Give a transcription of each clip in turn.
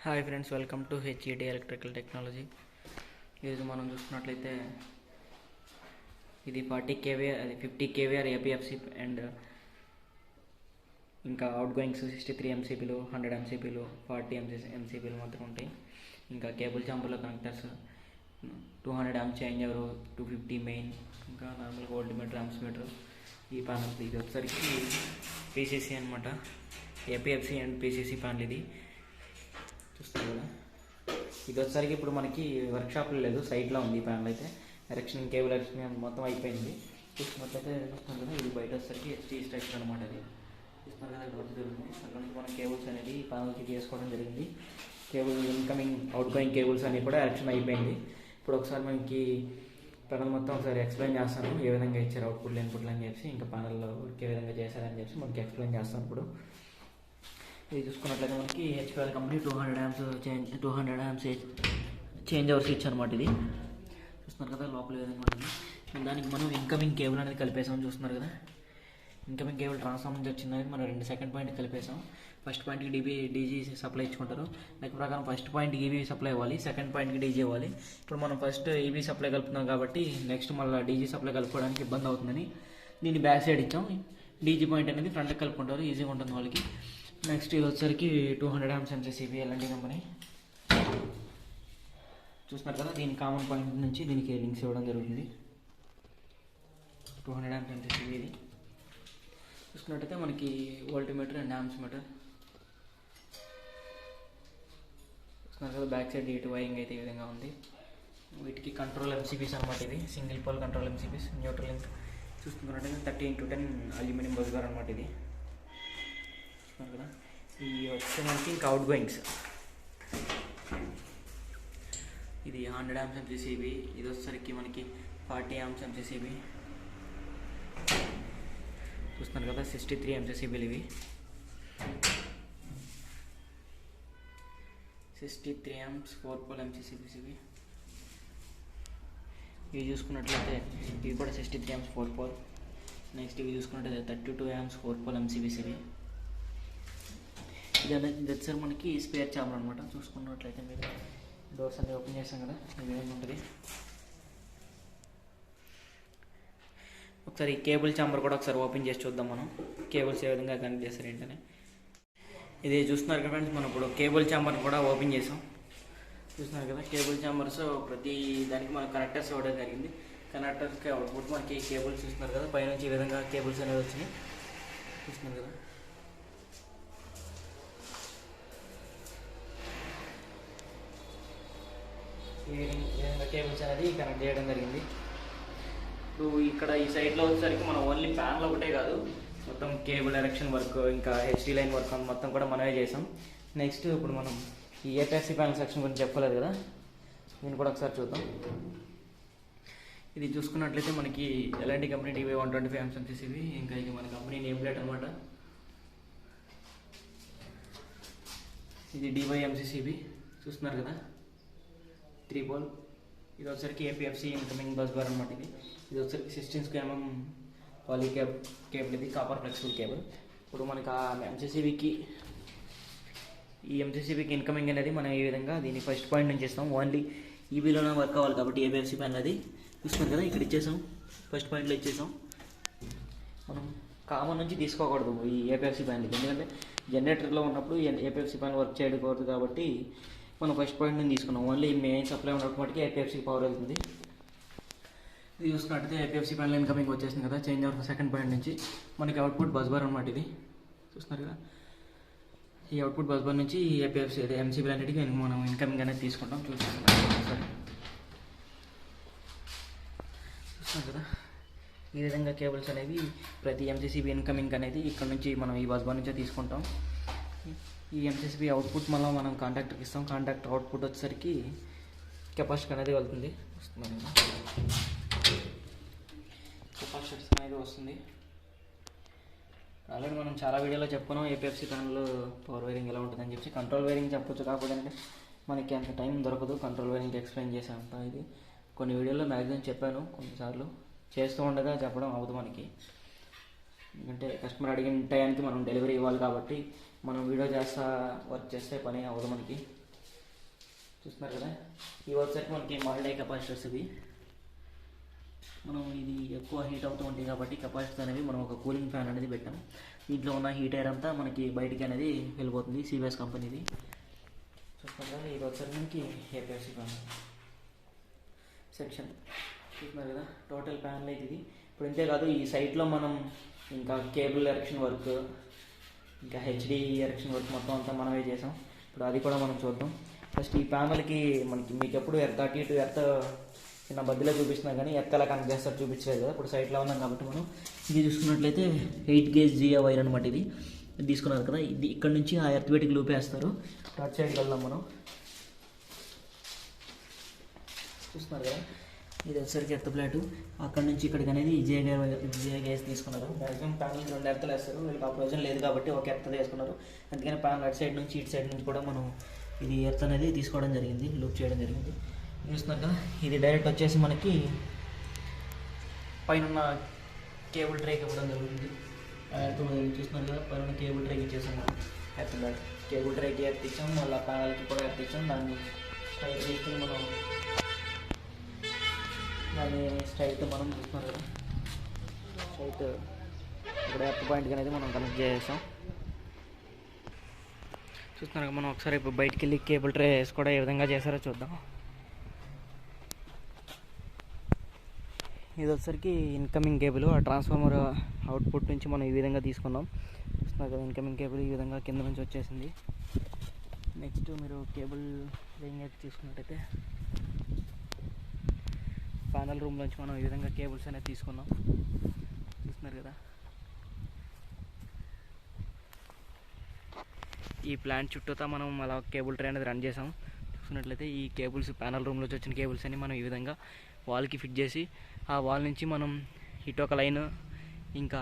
Hi friends, welcome to హెచ్ఈడి electrical technology. ఈరోజు మనం చూసుకున్నట్లయితే ఇది 40 kVAr, అది 50 kVAr ఏపీఎఫ్సి అండ్ ఇంకా అవుట్ గోయింగ్స్ 63 MCBలు, 100 MCBలు, 40 MCBలు మాత్రం ఉంటాయి. ఇంకా కేబుల్ చాంబర్లో కనెక్టర్స్ 200 amp చేంజ్ ఎవరు, 250 మెయిన్, ఇంకా నార్మల్గా వోల్ట్ మీటర్, ఆంప్స్ మీటర్. ఈ ప్యానల్ ఇది వచ్చేసరికి పీసీసీ అనమాట. ఏపీఎఫ్సి అండ్ పీసీసీ ప్యానల్ ఇది చూస్తారు కదా. ఇది వచ్చేసరికి ఇప్పుడు మనకి వర్క్షాప్లో లేదు, సైట్లో ఉంది. ఈ ప్యానల్ అయితే ఎరెక్షన్, కేబుల్ ఎరెక్షన్ మొత్తం అయిపోయింది. చూసుకున్నట్లయితే చూస్తున్నారు కదా, ఇది బయట వచ్చేసరికి హెచ్టీ స్ట్రక్చర్ అనమాట. అది చూస్తున్నారు కదా, ఇక్కడ జరుగుతుంది. అక్కడ నుంచి మనం కేబుల్స్ అనేది ఈ ప్యానల్కి చేసుకోవడం జరిగింది. Cable incoming, out going cables అన్నీ కూడా ఎరెక్షన్ అయిపోయింది. ఇప్పుడు ఒకసారి మనకి ప్యానల్ మొత్తం ఒకసారి ఎక్స్ప్లెయిన్ చేస్తాను, ఏ విధంగా ఇచ్చారు అవుట్పుట్లు ఇన్పుట్లు అని చెప్పి, ఇంకా ప్యానల్లో ఏ విధంగా చేశారని చెప్పి మనకి ఎక్స్ప్లెయిన్ చేస్తాను. ఇప్పుడు ఇది చూసుకున్నట్లయితే మనకి HPL company 200 amps change over switch అనమాట. ఇది చూస్తున్నారు కదా, లోపల విధంగా ఉంటుంది. దానికి మనం ఇన్కమింగ్ కేబుల్ అనేది కలిపేసామని చూస్తున్నారు కదా. ఇన్కమింగ్ కేబుల్ ట్రాన్స్ఫార్మర్ నుంచి వచ్చింది, మనం సెకండ్ పాయింట్కి కలిపేసాం. ఫస్ట్ పాయింట్కి డీజీ సప్లై ఇచ్చుకుంటారు. లెక్క ప్రకారం ఫస్ట్ పాయింట్కి ఈబీ సప్లై ఇవ్వాలి, సెకండ్ పాయింట్కి డీజీ ఇవ్వాలి. ఇప్పుడు మనం ఫస్ట్ ఈబీ సప్లై కలుపుతున్నాం కాబట్టి నెక్స్ట్ మళ్ళీ డీజీ సప్లై కలుపుకోవడానికి ఇబ్బంది అవుతుందని దీన్ని బ్యాక్ సైడ్ ఇచ్చాం. డీజీ పాయింట్ అనేది ఫ్రంట్కి కలుపుకుంటారు, ఈజీగా ఉంటుంది వాళ్ళకి. నెక్స్ట్ ఇది వచ్చేసరికి 200 amps MCCB ఎల్ఎన్టీ కంపెనీ చూస్తున్నారు కదా. దీని కామన్ పాయింట్ నుంచి దీనికి లింక్స్ ఇవ్వడం జరుగుతుంది. 200 amps MCCB ఇది చూసుకున్నట్టయితే మనకి volt meter and amps meter చూస్తున్నారు కదా. బ్యాక్ సైడ్ ఇటు వైరింగ్ అయితే ఈ విధంగా ఉంది. వీటికి కంట్రోల్ MCBs అనమాట. ఇది single pole control MCBs. Neutral link చూసుకున్నట్టయితే 30x10 అల్యూమినియం బస్బార్ అనమాట. ఇది కదా. ఈ వచ్చే మనకి ఇంకా అవుట్ గోయింగ్స్, ఇది 100 amps MCCB. ఇది వచ్చేసరికి మనకి 40 amps MCCB చూస్తున్నారు కదా. 63 MCCBలు ఇవి. 63 amps 4 pole MCCBs ఇవి. ఇవి చూసుకున్నట్లయితే ఇవి కూడా 63 amps 4 pole. నెక్స్ట్ ఇవి చూసుకున్నట్లయితే 32 amps 4 pole MCBs ఇవి. ఇది వచ్చారు మనకి స్పేర్ చాంబర్ అనమాట. చూసుకున్నట్లయితే మీరు డోర్స్ అన్ని ఓపెన్ చేస్తాం కదా, ఈ విధంగా ఉంటుంది. ఒకసారి కేబుల్ చాంబర్ కూడా ఒకసారి ఓపెన్ చేసి చూద్దాం మనం, కేబుల్స్ ఏ విధంగా కనెక్ట్ చేస్తారు ఏంటనే. ఇది చూస్తున్నారు కదా ఫ్రెండ్స్, మనం ఇప్పుడు కేబుల్ చాంబర్ కూడా ఓపెన్ చేసాం. చూస్తున్నారు కదా, కేబుల్ చాంబర్స్ ప్రతి దానికి మనకు కనెక్టర్స్ ఇవ్వడం జరిగింది. కనెక్టర్స్కి అవుట్పుట్ మనకి కేబుల్స్ చూస్తున్నారు కదా, పైనుంచి ఈ విధంగా కేబుల్స్ అనేవి వచ్చినాయి. చూస్తున్నారు కదా, ఈ విధంగా కేబుల్స్ అనేది కనెక్ట్ చేయడం జరిగింది. ఇప్పుడు ఇక్కడ ఈ సైడ్లో వచ్చేసరికి మనం ఓన్లీ ప్యానల్ ఒకటే కాదు, మొత్తం కేబుల్ ఎరెక్షన్ వర్క్, ఇంకా హెచ్డీ లైన్ వర్క్ మొత్తం కూడా మనమే చేసాం. నెక్స్ట్ ఇప్పుడు మనం ఈ ఏపీఎఫ్సి ప్యానల్ సెక్షన్ గురించి చెప్పలేదు కదా, దీన్ని కూడా ఒకసారి చూద్దాం. ఇది చూసుకున్నట్లయితే మనకి L&T company DY 125 amps MCCB. ఇంకా ఇది మన కంపెనీ నేమ్ ప్లేట్ అనమాట. ఇది DY MCCB చూస్తున్నారు కదా, 3 pole. ఇది వచ్చరికి ఏపీఎఫ్సి ఇన్కమింగ్ బస్ బార్ అనమాట. ఇది వచ్చరికి 16 mm పాలీ కేబుల్, ఇది కాపర్ ఫ్లెక్సిబుల్ కేబుల్. ఇప్పుడు మనకి ఆ ఎంసీసీబీకి, ఈ ఎంసీసీబీకి ఇన్కమింగ్ అనేది మనం ఈ విధంగా దీన్ని ఫస్ట్ పాయింట్ నుంచి ఇస్తాం. ఓన్లీ ఈబీలోనే వర్క్ అవ్వాలి కాబట్టి ఏపీఎఫ్సి ప్యానల్ అది చూస్తున్నారు కదా, ఇక్కడ ఇచ్చేసాం. ఫస్ట్ పాయింట్లో ఇచ్చేసాం. మనం కామన్ నుంచి తీసుకోకూడదు ఈ ఏపీఎఫ్సి ప్యానల్కి, ఎందుకంటే జనరేటర్లో ఉన్నప్పుడు ఏపీఎఫ్సి ప్యానల్ వర్క్ చేయకూడదు కాబట్టి మనం ఫస్ట్ పాయింట్ నుంచి తీసుకున్నాం. ఓన్లీ మెయిన్ సప్లై ఉన్నప్పటికీ ఏపీఎఫ్సి పవర్ వెళ్తుంది. ఇది చూసుకున్నట్టయితే ఏపీఎఫ్సి ప్యానల్ ఇన్కమింగ్ వచ్చేసింది కదా, చేంజ్ ఓవర్ సెకండ్ పాయింట్ నుంచి మనకి అవుట్పుట్ బస్ బార్ అనమాట. ఇది చూస్తున్నారు కదా, ఈ అవుట్పుట్ బస్ బార్ నుంచి ఏపీఎఫ్సి ఎంసీబీ అన్నిటికీ మనం ఇన్కమింగ్ అనేది తీసుకుంటాం. చూస్తున్నారు కదా, ఈ విధంగా కేబుల్స్ అనేవి ప్రతి ఎంసీసీబీ ఇన్కమింగ్ అనేది ఇక్కడ నుంచి మనం ఈ బస్ బార్ నుంచే తీసుకుంటాం. ఈ ఎంసీసీబీ అవుట్పుట్ మనం కాంటాక్టర్కి ఇస్తాం. కాంటాక్టర్ అవుట్పుట్ వచ్చేసరికి కెపాసిటర్ అనేది వెళ్తుంది. కెపాసిటర్స్ అనేది వస్తుంది. ఆల్రెడీ మనం చాలా వీడియోలో చెప్పుకున్నాం ఏపీఎఫ్సి ప్యానల్ పవర్ వైరింగ్ ఎలా ఉంటుందని చెప్పి. కంట్రోల్ వైరింగ్ చెప్పొచ్చు, కాకపోతే అంటే మనకి అంత టైం దొరకదు కంట్రోల్ వైరింగ్ ఎక్స్ప్లెయిన్ చేసేంత. ఇది కొన్ని వీడియోలో మ్యాక్సిమం చెప్పాను, కొన్నిసార్లు చేస్తూ ఉండగా చెప్పడం అవ్వదు మనకి. ఎందుకంటే కస్టమర్ అడిగిన టైంకి మనం డెలివరీ ఇవ్వాలి కాబట్టి మనం వీడియో చేస్తా వర్క్ చేస్తే పని అవ్వదు మనకి. చూస్తున్నారు కదా, ఇవి వచ్చేసరికి మనకి మల్టీ కెపాసిటర్స్. ఇవి మనం ఇది ఎక్కువ హీట్ అవుతూ ఉంటుంది కాబట్టి కెపాసిటర్స్ అనేవి మనం ఒక కూలింగ్ ఫ్యాన్ అనేది పెట్టాం. దీంట్లో ఉన్న హీట్ ఎయిర్ అంతా మనకి బయటికి అనేది వెళ్ళిపోతుంది. సివిఎస్ కంపెనీది. చూస్తున్నారు కదా, ఇది వచ్చేసరికి మనకి ఏపీఎస్సీ ఫ్యాన్ సెక్షన్. చూస్తున్నారు కదా, టోటల్ ప్యానల్ అయితే ఇది. ఇప్పుడు ఇంతేకాదు, ఈ సైట్లో మనం ఇంకా కేబుల్ ఎరెక్షన్ వర్క్, ఇంకా హెచ్డి ఎరెక్షన్ వర్క్ మొత్తం అంతా మనమే చేసాం. ఇప్పుడు అది కూడా మనం చూద్దాం. ఫస్ట్ ఈ ప్యానల్కి మీకు ఎప్పుడు ఎర్త్ అటు ఇటు ఎర్త్ చిన్న బద్దీలో చూపిస్తున్నా కానీ ఎర్త్ ఎలా కనెక్ట్ చేస్తారు చూపించలేదు కదా. ఇప్పుడు సైట్లో ఉన్నాం కాబట్టి మనం ఇది చూసుకున్నట్లయితే 8 గేజ్ జియో వైర్ అనమాట. ఇది తీసుకున్నారు కదా, ఇది ఇక్కడ నుంచి ఆ ఎర్త్ బయటికి లూపేస్తారు. అటు సైడ్కి వెళ్దాం మనం. చూస్తున్నారు కదా, ఇది వచ్చేసరికి ఎర్త్ ప్లేటు. అక్కడ నుంచి ఇక్కడికి అనేది జియో గేజ్ తీసుకున్నారు. మ్యాక్సిమం ప్యానల్కి 2 ఎర్తలు వేస్తారు. వీళ్ళకి ఆ ప్రయోజనం లేదు కాబట్టి ఒక ఎర్త్ వేసుకున్నారు. అందుకని ప్యానల్ అటు సైడ్ నుంచి ఇటు సైడ్ నుంచి కూడా మనం ఇది ఎర్త్ అనేది తీసుకోవడం జరిగింది, లూప్ చేయడం జరిగింది. చూస్తున్నారు కదా, ఇది డైరెక్ట్ వచ్చేసి మనకి పైన కేబుల్ ట్రేకి ఇవ్వడం జరుగుతుంది. చూస్తున్నారు కదా, పైన కేబుల్ ట్రేకి ఇచ్చేసాం మనం. ఎర్త్ బ్యాట్ కేబుల్ ట్రేకి ఎర్త్ ఇచ్చాం, మళ్ళీ ప్యానల్కి కూడా ఎర్త్ ఇచ్చాం. దాన్ని స్ట్రైట్ తీసుకుని మనం స్ట్రైట్ మనం చూస్తున్నారు కదా, స్ట్రైట్ ఇక్కడ ఎర్త్ పాయింట్కి అనేది మనం కనెక్ట్ చేసాం. చూస్తున్నారు మనం ఒకసారి ఇప్పుడు బయటికి వెళ్ళి కేబుల్ ట్రేస్ కూడా ఏ విధంగా చేశారో చూద్దాం. ఇది వచ్చరికి ఇన్కమింగ్ కేబుల్. ఆ ట్రాన్స్ఫార్మర్ అవుట్పుట్ నుంచి మనం ఈ విధంగా తీసుకున్నాం. చూస్తున్నారు కదా, ఇన్కమింగ్ కేబుల్ ఈ విధంగా కింద నుంచి వచ్చేసింది. నెక్స్ట్ మీరు కేబుల్ లేయింగ్ అయితే తీసుకున్నట్టయితే ప్యానల్ రూమ్ నుంచి మనం ఈ విధంగా కేబుల్స్ అనేది తీసుకున్నాం. చూస్తున్నారు కదా, ఈ ప్లాంట్ చుట్టూతా మనం అలా కేబుల్ ట్రే అనేది రన్ చేసాం. చూసుకున్నట్లయితే ఈ కేబుల్స్ ప్యానల్ రూమ్లోంచి వచ్చిన కేబుల్స్ అని మనం ఈ విధంగా వాల్కి ఫిట్ చేసి, ఆ వాల్ నుంచి మనం ఇటు ఒక లైన్ ఇంకా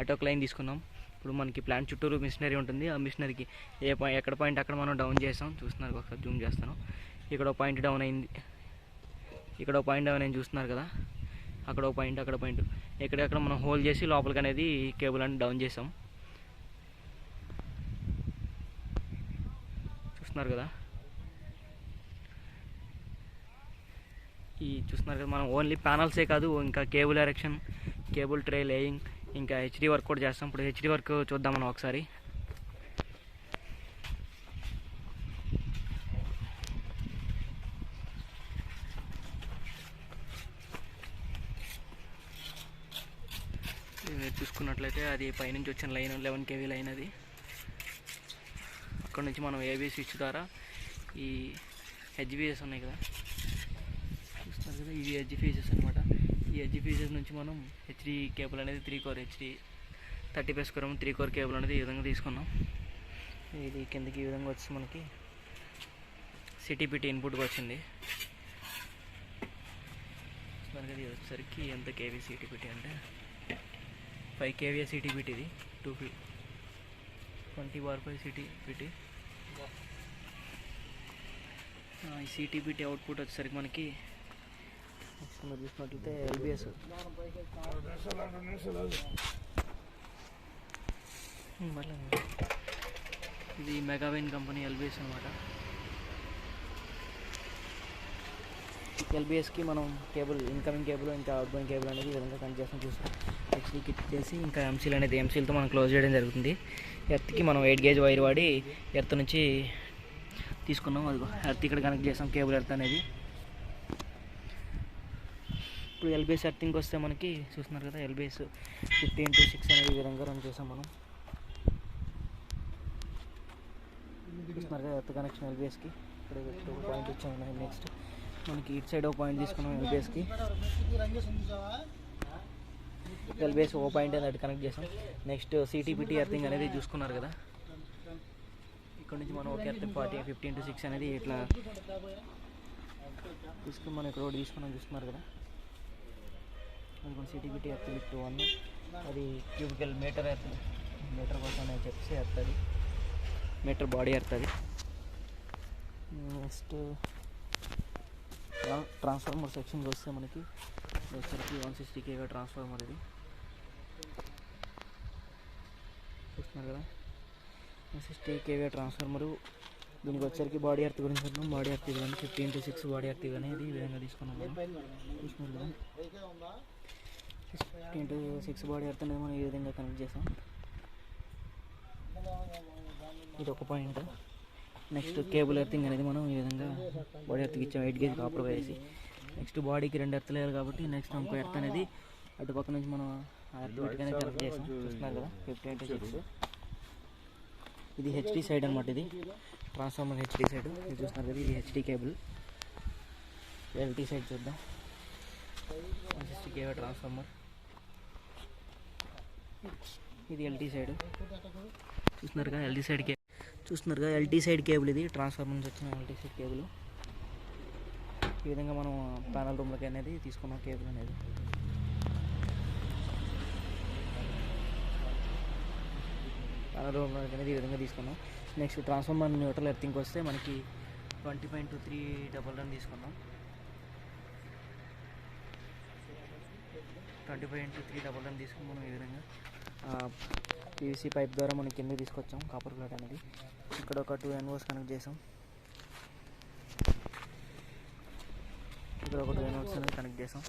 అటు ఒక లైన్ తీసుకున్నాం. ఇప్పుడు మనకి ప్లాంట్ చుట్టూరు మిషనరీ ఉంటుంది. ఆ మిషనరీకి ఎక్కడ పాయింట్ అక్కడ మనం డౌన్ చేసాం. చూస్తున్నారు, ఒకసారి జూమ్ చేస్తాను. ఇక్కడ ఒక పాయింట్ డౌన్ అయింది, ఇక్కడ ఒక పాయింట్ డౌన్ అయింది. చూస్తున్నారు కదా, అక్కడ ఒక పాయింట్, అక్కడ పాయింట్, ఎక్కడెక్కడ మనం హోల్ చేసి లోపలికి అనేది కేబుల్ అని డౌన్ చేసాం. చూస్తున్నారు కదా, చూస్తున్నారు కదా, మనం ఓన్లీ ప్యానల్సే కాదు ఇంకా cable erection, cable tray laying, ఇంకా హెచ్డి వర్క్ కూడా చేస్తాం. ఇప్పుడు హెచ్డి వర్క్ చూద్దాం మనం ఒకసారి. మీరు చూసుకున్నట్లయితే అది పైనుంచి వచ్చిన లైన్ 11 kV లైన్. అది అక్కడ నుంచి మనం ఏబీ స్విచ్ ద్వారా ఈ హెచ్ ఫీజెస్ ఉన్నాయి కదా, చూస్తున్నారు కదా, ఇవి హెచ్ ఫీజెస్ అనమాట. ఈ హెచ్ ఫీజెస్ నుంచి మనం హెచ్డి కేబుల్ అనేది 3 కోర్ హెచ్డి 30/3 3 కోర్ కేబుల్ అనేది ఈ విధంగా తీసుకున్నాం. ఇది కిందకి ఈ విధంగా వచ్చి మనకి సిటీపీటీ ఇన్పుట్గా వచ్చింది. చూస్తున్నారు కదా, ఇది వచ్చేసరికి ఎంత కేవీ సిటీపీటీ అంటే 5 kVA సిటీపీటీ. ఇది 220/5 సిటీపీటీ. ఈ సిటీపీటీ అవుట్పుట్ వచ్చేసరికి మనకి చూసినట్లయితే ఎల్బిఎస్ ఇది మెగావైన్ కంపెనీ ఎల్బిఎస్ అనమాట. ఎల్బిఎస్కి మనం కేబుల్, ఇన్కమింగ్ కేబుల్ ఇంకా అవుట్గోయింగ్ కేబుల్ అనేది ఈ విధంగా కనెక్ట్ చేస్తాం. చూస్తాం హెచ్డి కిట్ చేసి ఇంకా ఎంసీల్ అనేది ఎంసీల్తో మనం క్లోజ్ చేయడం జరుగుతుంది. ఎర్త్కి మనం 8 గేజ్ వైర్ వాడి ఎర్త్ నుంచి తీసుకున్నాం. అది ఎర్త్ ఇక్కడ కనెక్ట్ చేసాం, కేబుల్ ఎర్త్ అనేది. ఇప్పుడు ఎల్బిఎస్ ఎర్తింగ్కి వస్తే మనకి చూస్తున్నారు కదా, ఎల్బిఎస్ 50x6 అనేది ఈ విధంగా రన్ చేసాం మనం. చూస్తున్నారు కదా, ఎర్త్ కనెక్షన్ ఎల్బిఎస్కి ఇక్కడ ఒక పాయింట్ ఇచ్చాము. నెక్స్ట్ మనకి ఇటు సైడ్ ఒక పాయింట్ తీసుకున్నాం ఎల్బిఎస్కి. ఎల్బిఎస్ ఓ పాయింట్ అనేది కనెక్ట్ చేసాం. నెక్స్ట్ సిటీపీటీ ఎర్తింగ్ అనేది చూసుకున్నారు కదా, ఇక్కడ నుంచి మనం ఒక ఎర్త్ 15x6 అనేది ఇట్లా తీసుకుని మనం ఇక్కడ ఒకటి తీసుకున్నాం. చూస్తున్నారు కదా, అది మన సిటీపీటీ ఎర్త్ విత్ 1. అది క్యూబికల్ మీటర్ ఎర్త్, మీటర్ కోసం అని చెప్పేసి ఎర్త్, అది మీటర్ బాడీ ఎర్త్. అది నెక్స్ట్ ట్రాన్స్ఫార్మర్ సెక్షన్కి వస్తే మనకి వచ్చరికి 160 kV ట్రాన్స్ఫార్మర్. ఇది చూస్తున్నారు కదా, 160 kV ట్రాన్స్ఫార్మరు దీనికి వచ్చరికి బాడీ ఎర్త్ గురించి చెప్తాం. బాడీ ఎర్త్ ఇవ్వండి 15x6 బాడీ ఎర్త్ అనేది ఈ విధంగా తీసుకున్నాం మనం. చూసుకున్నాం కదా 15x6 బాడీ ఎర్త్ అనేది మనం ఈ విధంగా కనెక్ట్ చేసాం. ఇది ఒక పాయింట్. నెక్స్ట్ కేబుల్ ఎర్తింగ్ అనేది మనం ఈ విధంగా బాడీ ఎర్త్కి ఇచ్చాం 8 గేజ్ కాపర్ వేసి. నెక్స్ట్ బాడీకి 2 ఎర్త్ వేయాలి కాబట్టి నెక్స్ట్ ఇంకో ఎర్త్ అనేది అటు పక్క నుంచి మనం ఆ ఎర్త్ వీటికనే కనెక్ట్ చేసాం. చూస్తున్నారు కదా 15x6. ఇది హెచ్డి సైడ్ అనమాట. ఇది ట్రాన్స్ఫార్మర్ హెచ్డి సైడ్. ఇది చూస్తున్నారు కదా, ఇది హెచ్డి కేబుల్. ఎల్టీ సైడ్ చూద్దాం. 160 kV ట్రాన్స్ఫార్మర్. ఇది ఎల్టీ సైడ్. చూస్తున్నారుగా ఎల్టీ సైడ్ కేబుల్. చూస్తున్నారుగా ఎల్టీ సైడ్ కేబుల్. ఇది ట్రాన్స్ఫార్మర్ నుంచి వచ్చిన ఎల్టీ సైడ్ కేబుల్. ఈ విధంగా మనం ప్యానల్ రూమ్లోకి అనేది తీసుకున్నాం కేబుల్ అనేది. ప్యానల్ రూమ్లోకి అనేది ఈ విధంగా తీసుకున్నాం. నెక్స్ట్ ట్రాన్స్ఫార్మర్ న్యూట్రల్ ఎర్తింగ్కి వస్తే మనకి 20.3 డబల్ రన్ తీసుకున్నాం. 20.3 డబల్ రన్ తీసుకుని మనం ఈ విధంగా పీవీసీ పైప్ ద్వారా మనం కింద తీసుకొచ్చాం కాపర్ ప్లేట్ అనేది. ఇక్కడ ఒక 2 NOs కనెక్ట్ చేసాం. ఇక్కడ ఒక 2 NOs అనేది కనెక్ట్ చేసాం.